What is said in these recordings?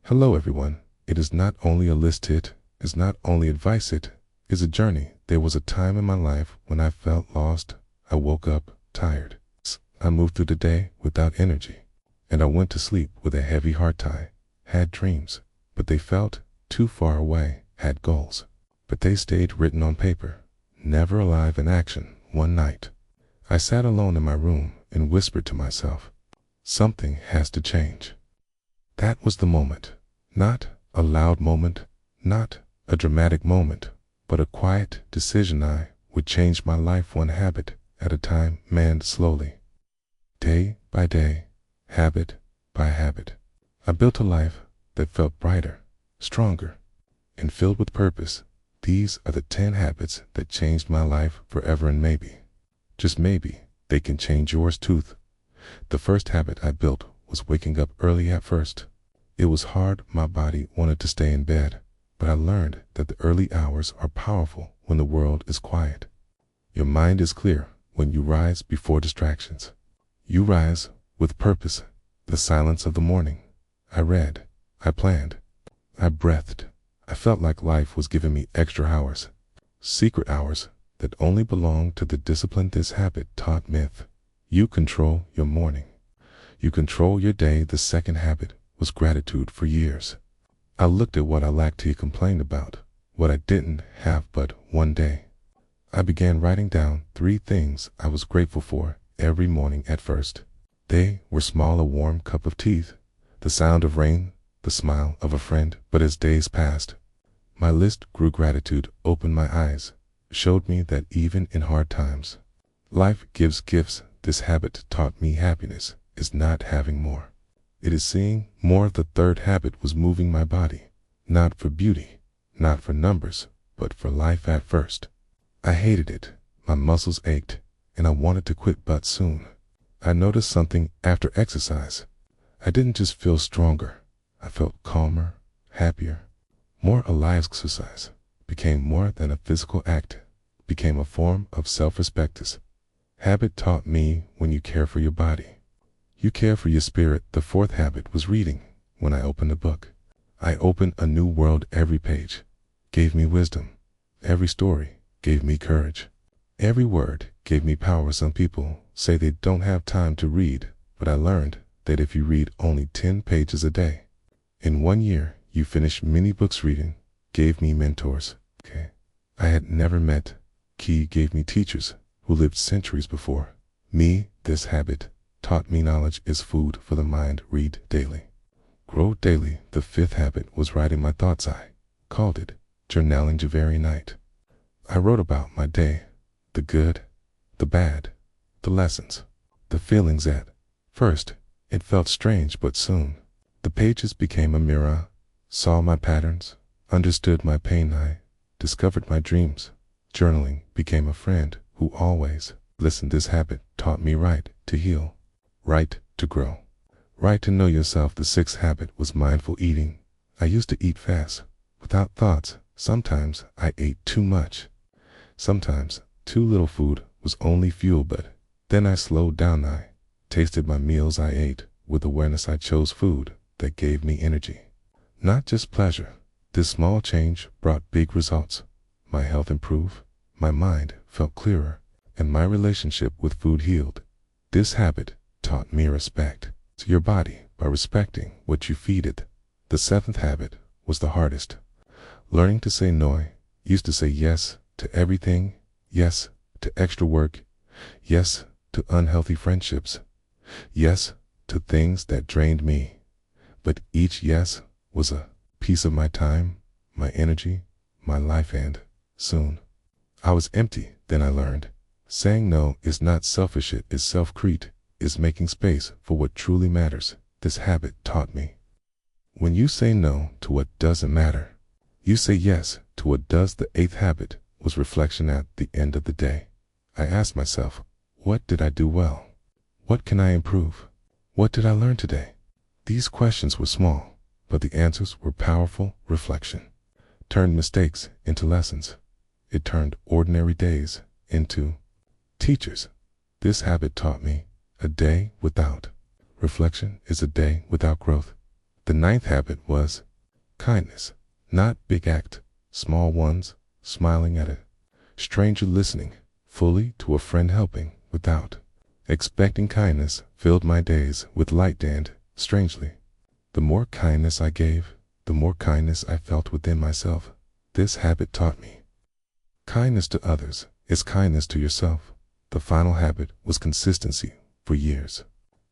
Hello everyone. It is not only a list, it is not only advice, it is a journey. There was a time in my life when I felt lost. I woke up tired. I moved through the day without energy, and I went to sleep with a heavy heart. I had dreams, but they felt too far away. Had goals, but they stayed written on paper, never alive in action. One night, I sat alone in my room and whispered to myself, something has to change. That was the moment. Not a loud moment, not a dramatic moment, but a quiet decision. I would change my life one habit at a time, manned slowly. Day by day, habit by habit, I built a life that felt brighter, stronger, and filled with purpose. These are the 10 habits that changed my life forever, and maybe, just maybe, they can change yours too. The first habit I built was waking up early. At first, it was hard. My body wanted to stay in bed, but I learned that the early hours are powerful when the world is quiet. Your mind is clear when you rise before distractions. You rise with purpose. The silence of the morning. I read, I planned, I breathed. I felt like life was giving me extra hours, secret hours that only belong to the disciplined. This habit taught myth. You control your morning. You control your day. The second habit was gratitude. For years, I looked at what I lacked. He complained about what I didn't have. But one day, I began writing down 3 things I was grateful for every morning. At first, they were small: a warm cup of tea, the sound of rain, the smile of a friend. But as days passed, my list grew. Gratitude opened my eyes, showed me that even in hard times, life gives gifts. This habit taught me happiness is not having more. It is seeing more. The third habit was moving my body, not for beauty, not for numbers, but for life. At first, I hated it. My muscles ached, and I wanted to quit. But soon, I noticed something. After exercise, I didn't just feel stronger. I felt calmer, happier, more alive. Exercise became more than a physical act, became a form of self-respect. This habit taught me when you care for your body, you care for your spirit. The fourth habit was reading. When I opened a book, I opened a new world. Every page gave me wisdom. Every story gave me courage. Every word gave me power. Some people say they don't have time to read, but I learned that if you read only 10 pages a day, in 1 year, you finish many books. Reading gave me mentors. I had never met. Key gave me teachers who lived centuries before me. This habit taught me knowledge is food for the mind. Read daily, grow daily. The fifth habit was writing my thoughts. I called it journaling. Every night, I wrote about my day, the good, the bad, the lessons, the feelings. At first, it felt strange, but soon, the pages became a mirror. Saw my patterns, understood my pain. I discovered my dreams. Journaling became a friend who always listened. This habit taught me right to heal, right to grow, right to know yourself. The sixth habit was mindful eating. I used to eat fast, without thoughts. Sometimes I ate too much. Sometimes too little. Food was only fuel. But then I slowed down. I tasted my meals. I ate with awareness. I chose food that gave me energy, not just pleasure. This small change brought big results. My health improved, my mind felt clearer, and my relationship with food healed. This habit taught me respect to your body by respecting what you feed it. The seventh habit was the hardest. Learning to say no. I used to say yes to everything, yes to extra work, yes to unhealthy friendships, yes to things that drained me. But each yes was a piece of my time, my energy, my life, and soon I was empty. Then I learned saying no is not selfish, it is self-create, is making space for what truly matters. This habit taught me when you say no to what doesn't matter, you say yes to what does. The eighth habit was reflection. At the end of the day, I asked myself, what did I do well? What can I improve? What did I learn today? These questions were small, but the answers were powerful. Reflection turned mistakes into lessons. It turned ordinary days into teachers. This habit taught me a day without reflection is a day without growth. The ninth habit was kindness. Not big act, small ones, smiling at a stranger, listening fully to a friend, helping without expecting. Kindness filled my days with light, and, strangely, the more kindness I gave, the more kindness I felt within myself. This habit taught me kindness to others is kindness to yourself. The final habit was consistency. For years,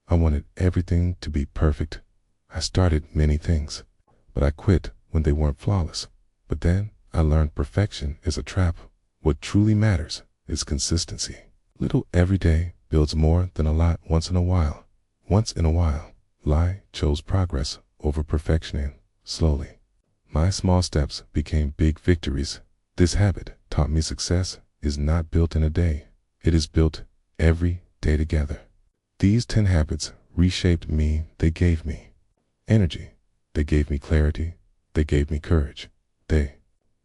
I wanted everything to be perfect. I started many things, but I quit when they weren't flawless. But then I learned perfection is a trap. What truly matters is consistency. Little every day builds more than a lot once in a while. Once in a while, I chose progress over perfection, and slowly, my small steps became big victories. This habit taught me success is not built in a day. It is built every day together. These 10 habits reshaped me. They gave me energy. They gave me clarity. They gave me courage. They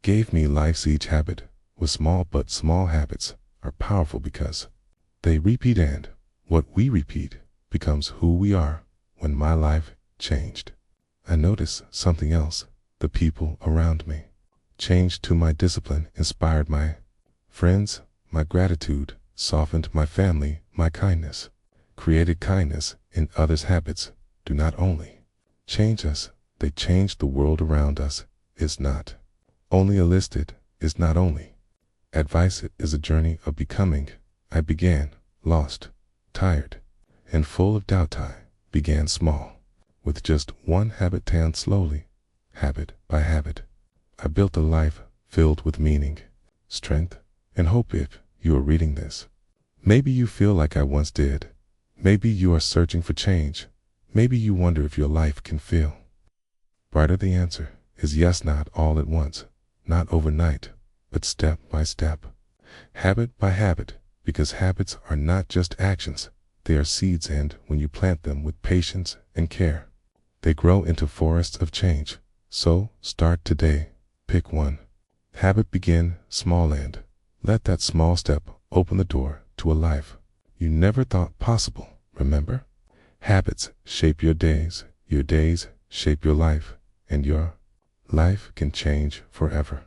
gave me life. Each habit was small, but small habits are powerful because they repeat, and what we repeat becomes who we are. When my life changed, I noticed something else. The people around me changed too. My discipline inspired my friends. My gratitude softened my family. My kindness created kindness in others. Habits do not only change us, they change the world around us. It's not only a list, it is not only advice, it is a journey of becoming. I began lost, tired, and full of doubt. I began small, with just one habit, and slowly, habit by habit, I built a life filled with meaning, strength, and hope. If you are reading this, maybe you feel like I once did. Maybe you are searching for change. Maybe you wonder if your life can feel brighter. The answer is yes, not all at once, not overnight, but step by step, habit by habit, because habits are not just actions, they are seeds, and when you plant them with patience and care, they grow into forests of change. So start today. Pick one habit, begin small, and let that small step open the door to a life you never thought possible. Remember, habits shape your days shape your life, and your life can change forever.